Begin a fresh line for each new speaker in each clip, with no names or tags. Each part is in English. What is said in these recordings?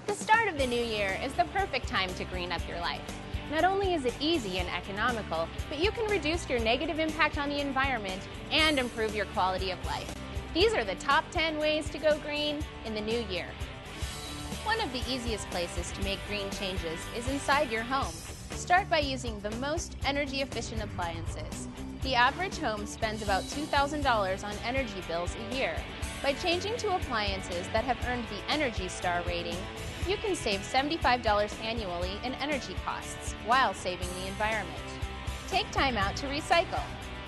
The start of the new year is the perfect time to green up your life. Not only is it easy and economical, but you can reduce your negative impact on the environment and improve your quality of life. These are the top 10 ways to go green in the new year. One of the easiest places to make green changes is inside your home. Start by using the most energy-efficient appliances. The average home spends about $2,000 on energy bills a year. By changing to appliances that have earned the Energy Star rating, you can save $75 annually in energy costs while saving the environment. Take time out to recycle,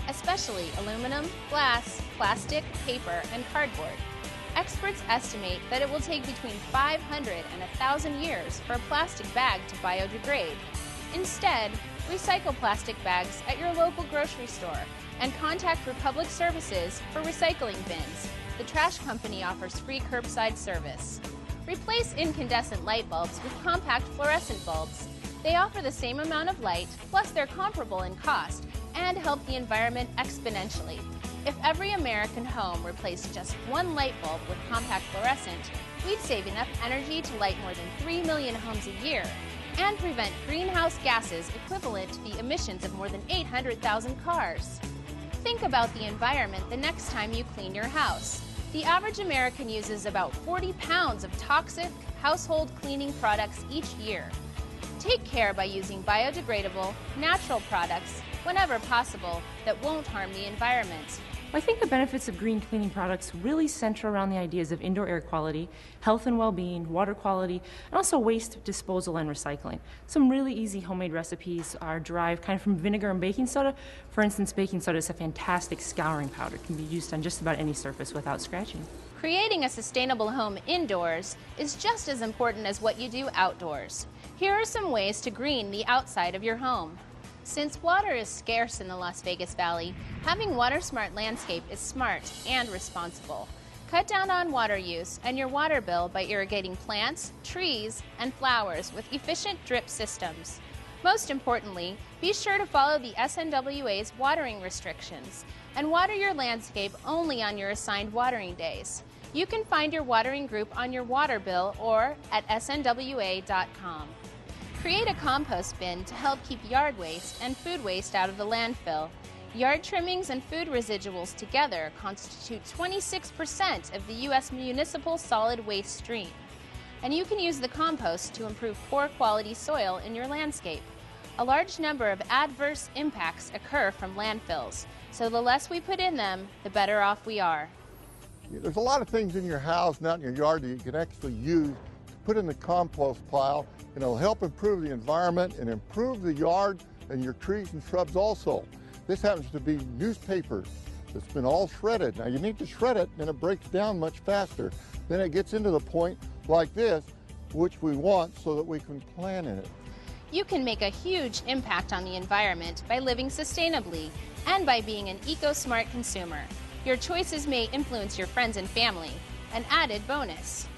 especially aluminum, glass, plastic, paper, and cardboard. Experts estimate that it will take between 500 and 1,000 years for a plastic bag to biodegrade. Instead, recycle plastic bags at your local grocery store and contact Republic Services for recycling bins. The trash company offers free curbside service. Replace incandescent light bulbs with compact fluorescent bulbs. They offer the same amount of light, plus they're comparable in cost, and help the environment exponentially. If every American home replaced just one light bulb with compact fluorescent, we'd save enough energy to light more than 3 million homes a year and prevent greenhouse gases equivalent to the emissions of more than 800,000 cars. Think about the environment the next time you clean your house. The average American uses about 40 pounds of toxic household cleaning products each year. Take care by using biodegradable, natural products whenever possible that won't harm the environment.
I think the benefits of green cleaning products really center around the ideas of indoor air quality, health and well-being, water quality, and also waste disposal and recycling. Some really easy homemade recipes are derived kind of from vinegar and baking soda. For instance, baking soda is a fantastic scouring powder. It can be used on just about any surface without scratching.
Creating a sustainable home indoors is just as important as what you do outdoors. Here are some ways to green the outside of your home. Since water is scarce in the Las Vegas Valley, having water-smart landscape is smart and responsible. Cut down on water use and your water bill by irrigating plants, trees, and flowers with efficient drip systems. Most importantly, be sure to follow the SNWA's watering restrictions and water your landscape only on your assigned watering days. You can find your watering group on your water bill or at snwa.com. Create a compost bin to help keep yard waste and food waste out of the landfill. Yard trimmings and food residuals together constitute 26% of the U.S. municipal solid waste stream. And you can use the compost to improve poor quality soil in your landscape. A large number of adverse impacts occur from landfills, so the less we put in them, the better off we are.
There's a lot of things in your house and out in your yard that you can actually use to put in the compost pile, and it'll help improve the environment and improve the yard and your trees and shrubs also. This happens to be newspaper that's been all shredded. Now you need to shred it and it breaks down much faster. Then it gets into the point like this, which we want so that we can plant in it.
You can make a huge impact on the environment by living sustainably and by being an eco-smart consumer. Your choices may influence your friends and family. An added bonus.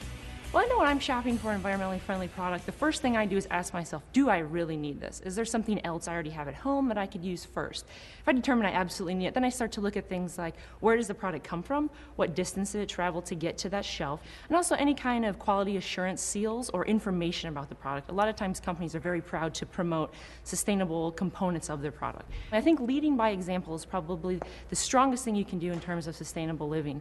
Well, I know when I'm shopping for an environmentally friendly product, the first thing I do is ask myself, do I really need this? Is there something else I already have at home that I could use first? If I determine I absolutely need it, then I start to look at things like, where does the product come from? What distance did it travel to get to that shelf? And also any kind of quality assurance seals or information about the product. A lot of times companies are very proud to promote sustainable components of their product. And I think leading by example is probably the strongest thing you can do in terms of sustainable living.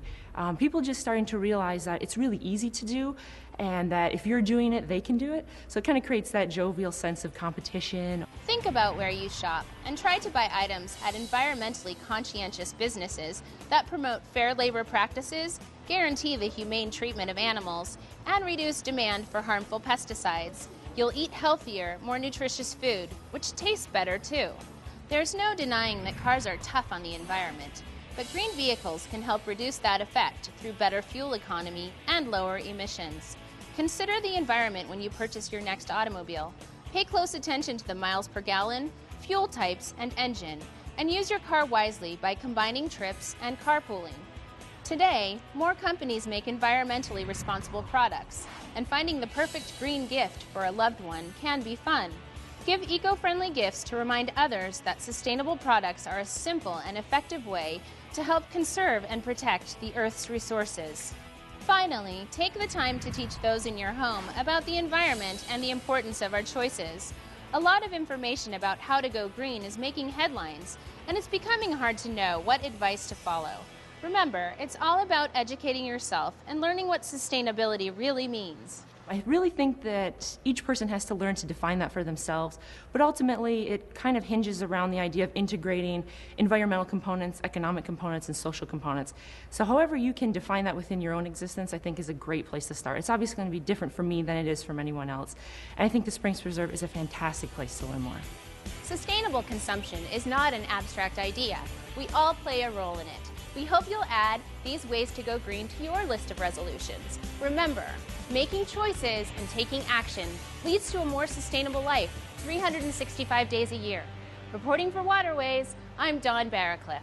People just starting to realize that it's really easy to do, and that if you're doing it, they can do it. So it kind of creates that jovial sense of competition.
Think about where you shop and try to buy items at environmentally conscientious businesses that promote fair labor practices, guarantee the humane treatment of animals, and reduce demand for harmful pesticides. You'll eat healthier, more nutritious food, which tastes better too. There's no denying that cars are tough on the environment, but green vehicles can help reduce that effect through better fuel economy and lower emissions. Consider the environment when you purchase your next automobile. Pay close attention to the miles per gallon, fuel types, and engine, and use your car wisely by combining trips and carpooling. Today, more companies make environmentally responsible products, and finding the perfect green gift for a loved one can be fun. Give eco-friendly gifts to remind others that sustainable products are a simple and effective way to help conserve and protect the Earth's resources. Finally, take the time to teach those in your home about the environment and the importance of our choices. A lot of information about how to go green is making headlines, and it's becoming hard to know what advice to follow. Remember, it's all about educating yourself and learning what sustainability really means.
I really think that each person has to learn to define that for themselves, but ultimately it kind of hinges around the idea of integrating environmental components, economic components, and social components. So however you can define that within your own existence, I think is a great place to start. It's obviously going to be different for me than it is from anyone else. And I think the Springs Preserve is a fantastic place to learn more.
Sustainable consumption is not an abstract idea. We all play a role in it. We hope you'll add these ways to go green to your list of resolutions. Remember, making choices and taking action leads to a more sustainable life 365 days a year. Reporting for Waterways, I'm Dawn Barracliff.